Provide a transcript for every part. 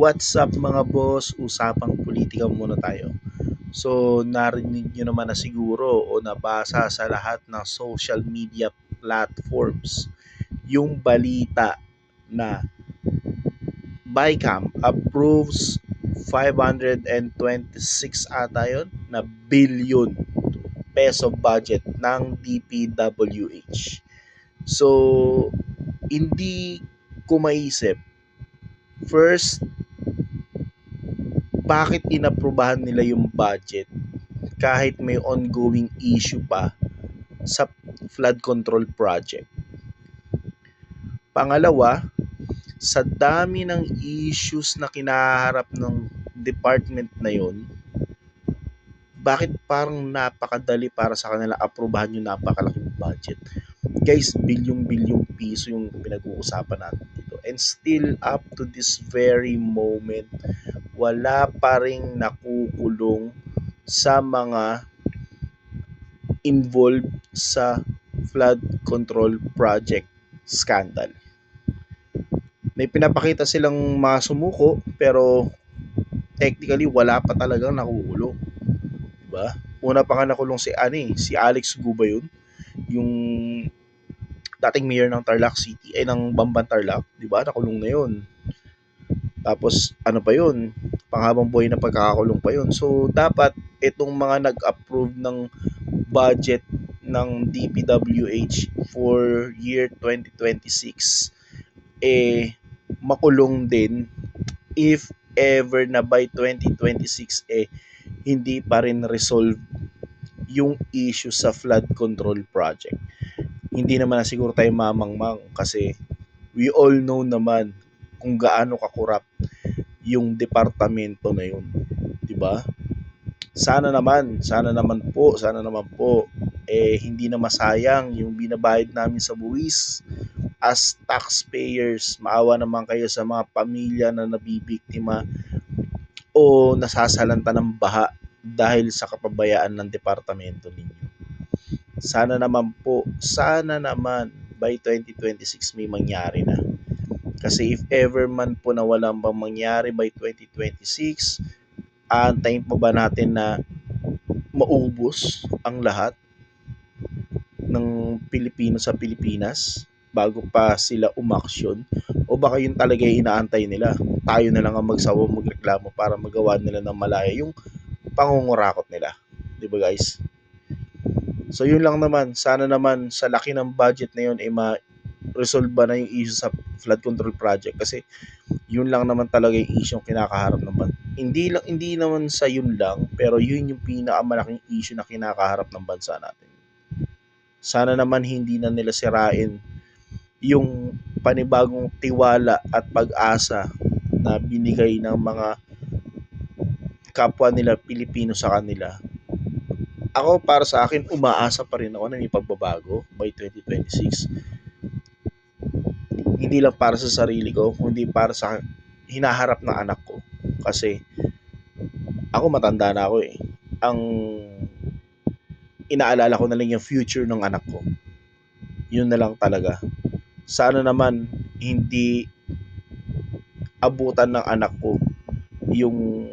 What's up mga boss? Usapang politika muna tayo. So, narinig nyo naman na siguro o nabasa sa lahat ng social media platforms yung balita na BICAM approves 526 ata yun na billion peso budget ng DPWH. So, hindi ko maisip, first, bakit inaprubahan nila yung budget kahit may ongoing issue pa sa flood control project. Pangalawa, sa dami ng issues na kinaharap ng department na yon, bakit parang napakadali para sa kanila aprubahan yung napakalaking budget? Guys, bilyong-bilyong piso yung pinag-uusapan natin dito. And still up to this very moment, wala pa ring nakukulong sa mga involved sa flood control project scandal. May pinapakita silang mga sumuko pero technically wala pa talagang nakukulong, 'di ba? Una pa nga nakulong si Alex Guba yun, yung dating mayor ng Tarlac City ay ng Bamban Tarlac, 'di ba? Nakulong na yun. Tapos ano pa yun? Panghabang buhay na pagkakakulong pa yun. So dapat itong mga nag-approve ng budget ng DPWH for year 2026 makulong din if ever na by 2026 hindi pa rin resolve yung issue sa flood control project. Hindi naman na siguro tayo mamangmang kasi we all know naman kung gaano kakurap yung departamento na yun, 'di ba? Sana naman po hindi na masayang yung binabayad namin sa buwis as taxpayers. Maawa naman kayo sa mga pamilya na nabibiktima o nasasalanta ng baha dahil sa kapabayaan ng departamento ninyo. Sana naman by 2026 may mangyari na. Kasi if ever man po na walang bang mangyari by 2026, aantayin pa ba natin na maubos ang lahat ng Pilipino sa Pilipinas bago pa sila umaksyon? O baka yun talaga yung inaantay nila? Tayo na lang ang magsawa magreklamo para magawa nila ng malaya yung pangungurakot nila. 'Di ba guys? So yun lang naman. Sana naman sa laki ng budget na yun ay ma-resolve ba na yung issue sa flood control project kasi yun lang naman talaga yung issue yung kinakaharap ng bansa. Hindi naman sa yun lang, pero yun yung pinakamalaking issue na kinakaharap ng bansa natin. Sana naman hindi na nila sirain yung panibagong tiwala at pag-asa na binigay ng mga kapwa nila Pilipino sa kanila. Ako, para sa akin, umaasa pa rin ako na may pagbabago by 2026. Hindi lang para sa sarili ko, kundi para sa hinaharap ng anak ko. Kasi ako matanda na ako eh. Ang inaalala ko na lang yung future ng anak ko. Yun na lang talaga. Sana naman hindi abutan ng anak ko yung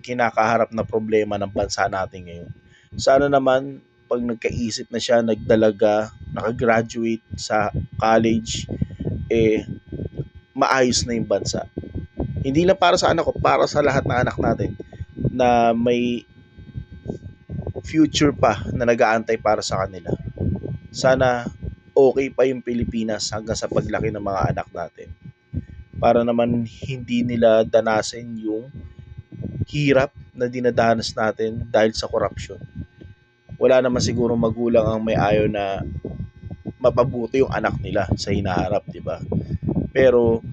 kinakaharap na problema ng bansa natin ngayon. Sana naman pag nagkaisip na siya, nagdalaga, nakagraduate sa college, maayos na yung bansa. Hindi lang para sa anak ko, para sa lahat ng anak natin na may future pa na nag-aantay para sa kanila. Sana okay pa yung Pilipinas hanggang sa paglaki ng mga anak natin. Para naman hindi nila danasin yung hirap na dinadanas natin dahil sa korupsyon. Wala naman siguro magulang ang may ayaw na mapabuti yung anak nila sa hinaharap, di ba? Pero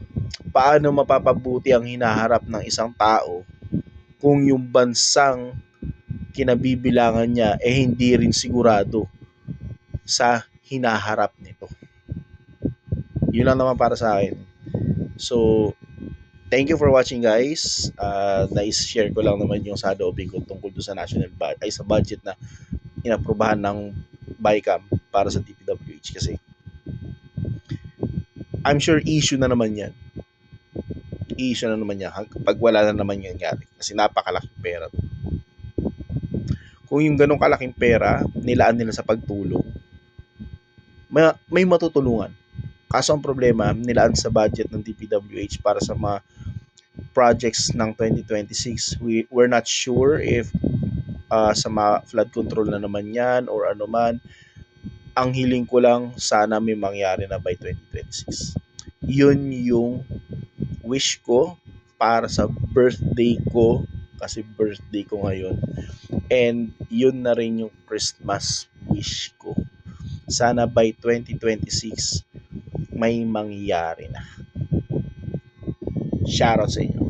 paano mapapabuti ang hinaharap ng isang tao kung yung bansang kinabibilangan niya hindi rin sigurado sa hinaharap nito? Yun lang naman para sa akin. So, thank you for watching guys. Na-share ko lang naman yung saloobin ko tungkol sa sa budget na inaprubahan ng BICAM para sa DPWH kasi I'm sure issue na naman yan. i-issue na naman niya pag wala na naman yung nangyari. Kasi napakalaking pera. Kung yung ganong kalaking pera, nilaan nila sa pagtulong, may matutulungan. Kaso ang problema, nilaan sa budget ng DPWH para sa mga projects ng 2026. We're not sure if sa mga flood control na naman yan or ano man. Ang hiling ko lang, sana may mangyari na by 2026. Yun yung wish ko para sa birthday ko, kasi birthday ko ngayon. And yun na rin yung Christmas wish ko. Sana by 2026 may mangyari na. Shoutout sa inyo.